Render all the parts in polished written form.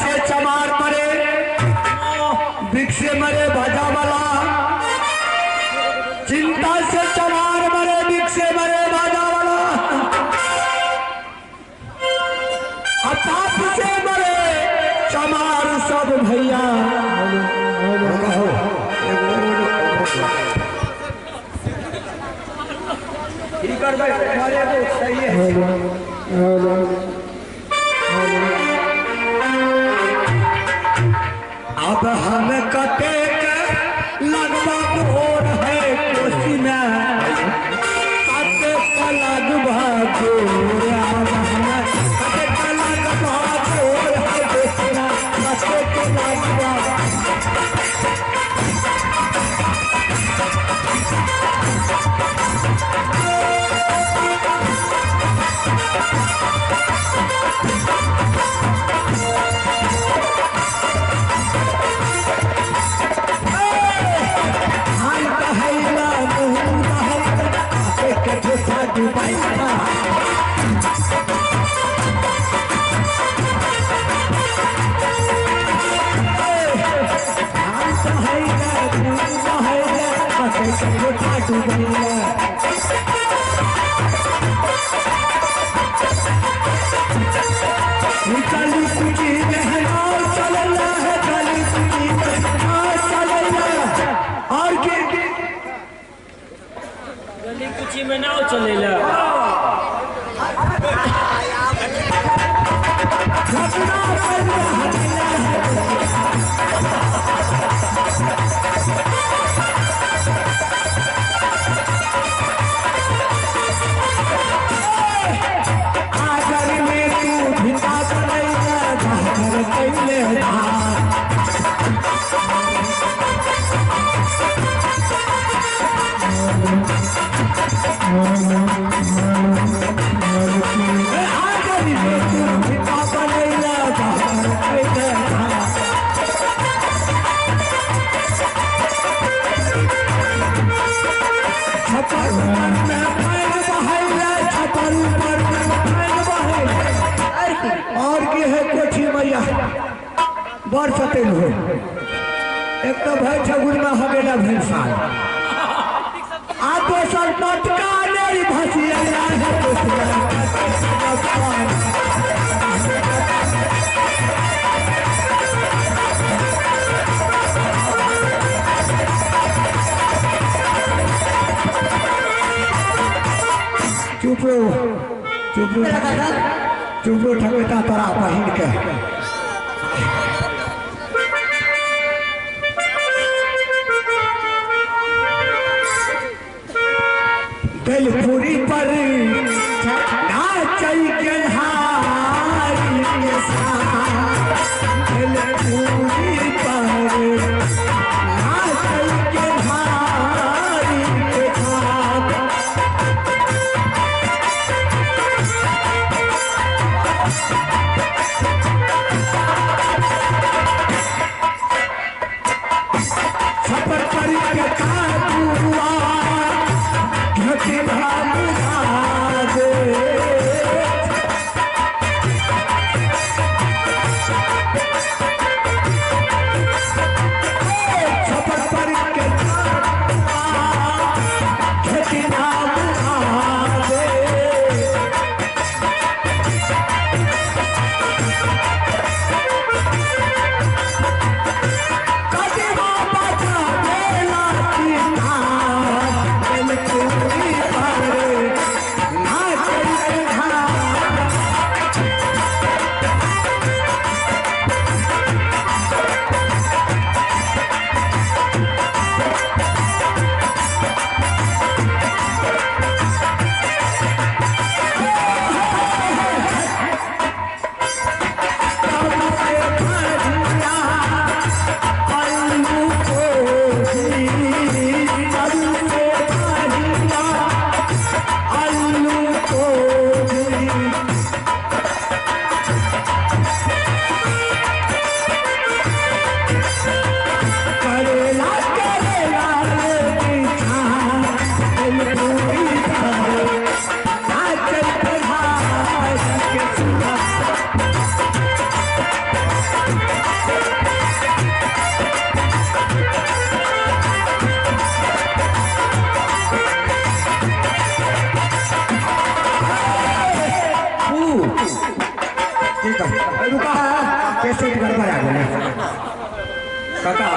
से चमार मरे वृक्ष से मरे भाजा वाला चिंता से चमार मरे वृक्ष से मरे भाजा वाला अताप से मरे चमार सब भैया सही है अब हम कते लगवा भोर है कोसी में कते लगवा भोर अब हम कते लगवा भोर है कोसी में कते लगवा कुछ में नाव चलेला वर्ष तेल हो एक तो भाई छगुन में हमेला भैंसाल आ तो सर पटका नहीं भसिया है चुप रहो ठगता तोरा बहिन के दिलपुरी पर नाचई के हारी के साथ दिलपुरी पर नाचई के हारी के साथ सफर करी के काबुआ काका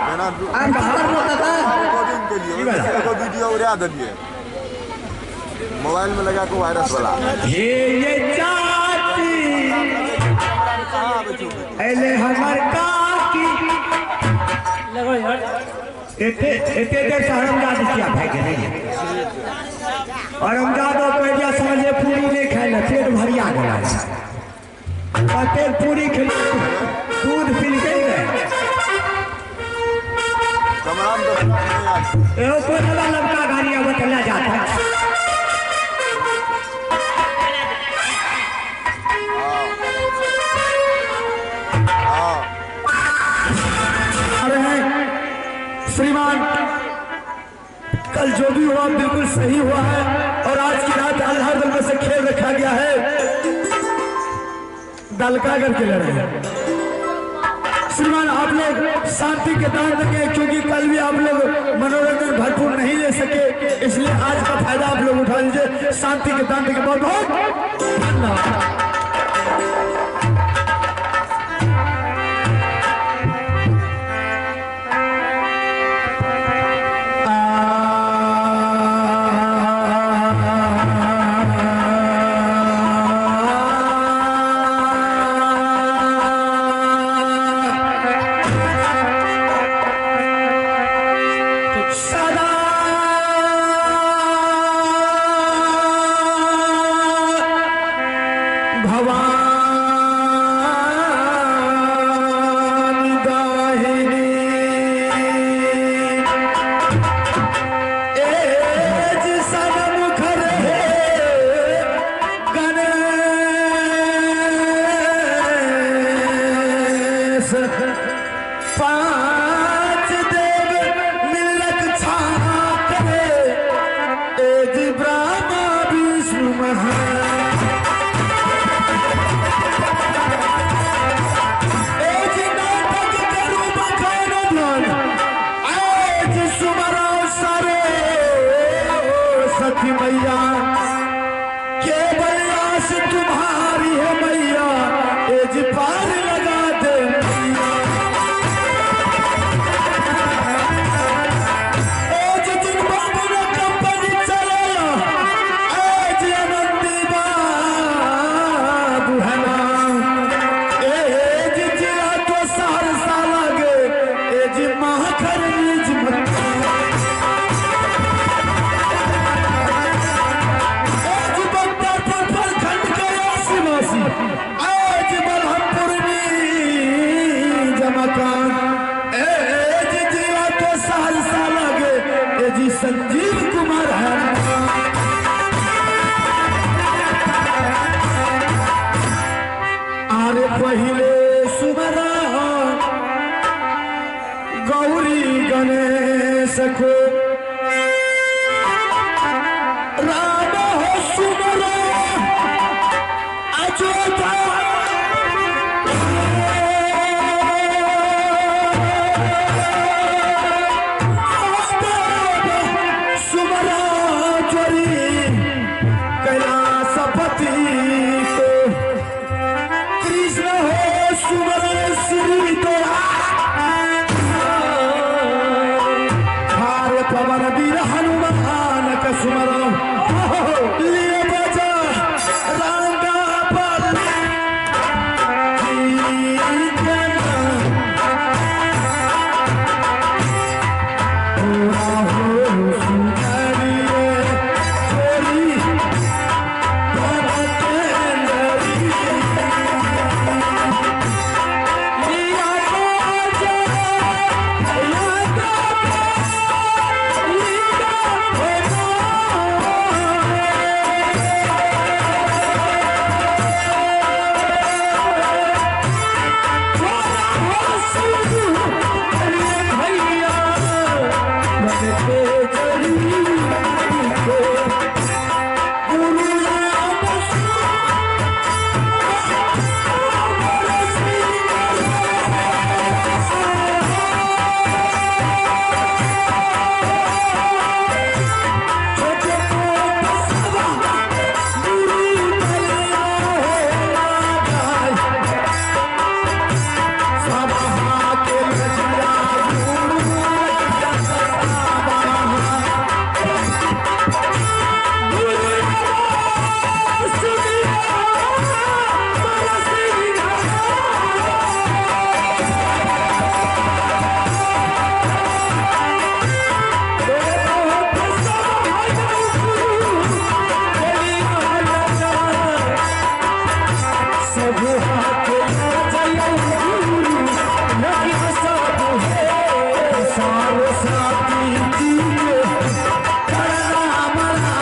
मैंने आप कहाँ पर हो काका रिकॉर्डिंग के की लिए बात? उसको वीडियो उड़ा दिए मोबाइल में लगा के वायरस वाला ये चाची कहाँ बचोगे एले हमर काकी लगो यार एते एते देर से हरमजाद किया भाई के नहीं हरमजाद को दिया समझे पूरी नहीं खाए पेट भरिया गया कते पूरी खिला दूध पी गए कमरा में तो नहीं आज एहो कोई नया लड़का गाड़ी अब चला जाता है हाँ आ रहे हैं श्रीमान कल जो भी हुआ बिल्कुल सही हुआ है और आज की रात अल्लाह दल में से खेल रखा गया है दलका करके लड़े श्रीमान आप लोग शांति के दान देंगे क्योंकि कल भी आप लोग मनोरंजन भरपूर नहीं ले सके इसलिए आज का फायदा आप लोग उठा लीजिए शांति के दान देंगे बहुत बहुत धन्यवाद पांच देव मिलक छाते एज ब्रह्मा विष्णु महा एज नाटक करू बखान ध्यान एज सुमरा सरे सती मैया केवल आस तुम्हारी है मैया एज पार लगा दे संजीव कुमार है आरे पहले सुमरा गौरी गणेश को राम हो सुमरा अजोता पवन वीर हनुमान का सुमरन लिए बजा रंगा पर सारो साथी जी के करना हमारा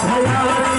भया